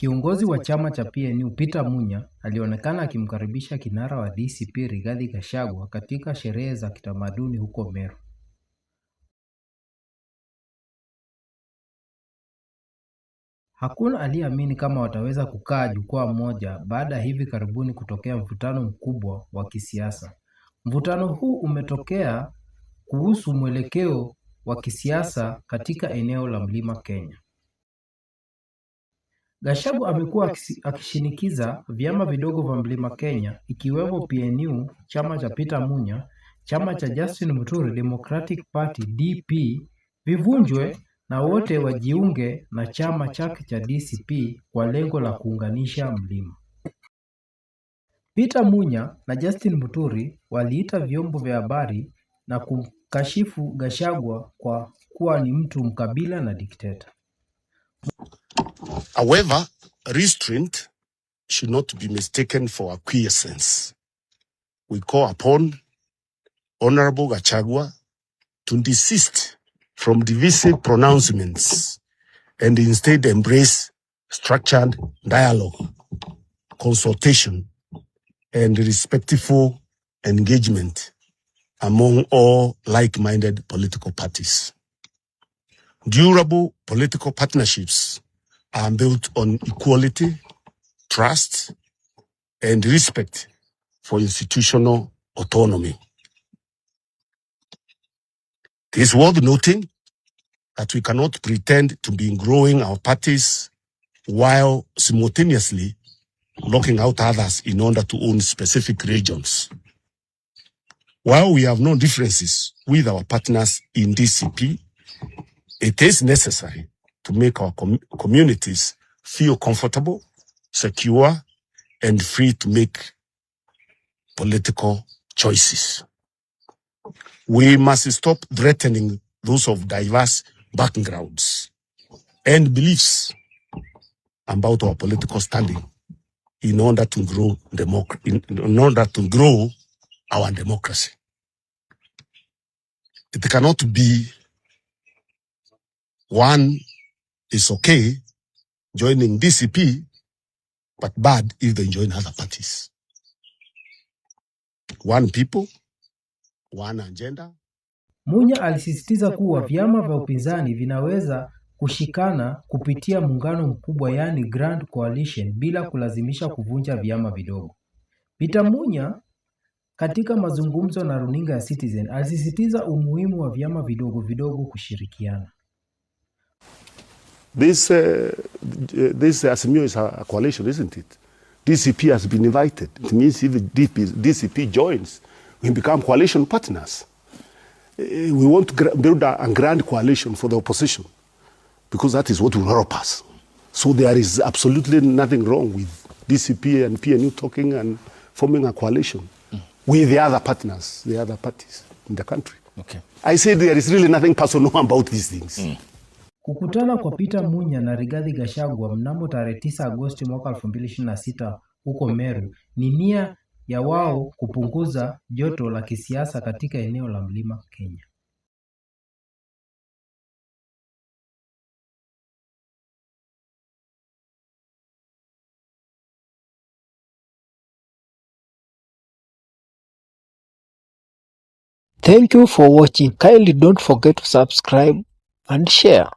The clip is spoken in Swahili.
Kiongozi wa chama cha PNU Peter Munya alionekana akimkaribisha kinara wa DCP Rigathi Gachagua katika sherehe za kitamaduni huko Meru. Hakuna aliyeamini kama wataweza kukaa jukwaa moja baada ya hivi karibuni kutokea mvutano mkubwa wa kisiasa. Mvutano huu umetokea kuhusu mwelekeo wa kisiasa katika eneo la Mlima Kenya. Gachagua amekuwa akishinikiza vyama vidogo vya Mlima Kenya ikiwemo PNU, chama cha Peter Munya, chama cha Justin Muturi Democratic Party DP vivunjwe na wote wajiunge na chama chake cha DCP kwa lengo la kuunganisha mlima. Peter Munya na Justin Muturi waliita vyombo vya habari na kumkashifu Gachagua kwa kuwa ni mtu mkabila na dikteta. However, restraint should not be mistaken for acquiescence. We call upon Honorable Gachagua to desist from divisive pronouncements and instead embrace structured dialogue, consultation, and respectful engagement among all like-minded political parties. Durable political partnerships are built on equality, trust, and respect for institutional autonomy. It is worth noting that we cannot pretend to be growing our parties while simultaneously locking out others in order to own specific regions. While we have no differences with our partners in DCP, it is necessary to make our communities feel comfortable, secure, and free to make political choices. We must stop threatening those of diverse backgrounds and beliefs about our political standing in order to grow our democracy. It cannot be one is okay joining DCP, but bad if they join other parties. One people, one agenda. Munya alisisitiza kuwa vyama vya upinzani vinaweza kushikana kupitia muungano mkubwa, yani Grand Coalition, bila kulazimisha kuvunja vyama vidogo. Peter Munya katika mazungumzo na runinga ya Citizen alisisitiza umuhimu wa vyama vidogo vidogo kushirikiana. This Azimio is a coalition, isn't it? DCP has been invited. It means if DCP joins, we become coalition partners. We want to build a grand coalition for the opposition because that is what will help us. So there is absolutely nothing wrong with DCP and PNU talking and forming a coalition with the other partners, the other parties in the country. Okay. I say there is really nothing personal about these things. Kukutana kwa Peter Munya na Rigathi Gachagua mnamo tarehe 9 Agosti mwaka 2026 huko Meru ni nia ya wao kupunguza joto la kisiasa katika eneo la Mlima Kenya. Thank you for watching. Kindly don't forget to subscribe and share.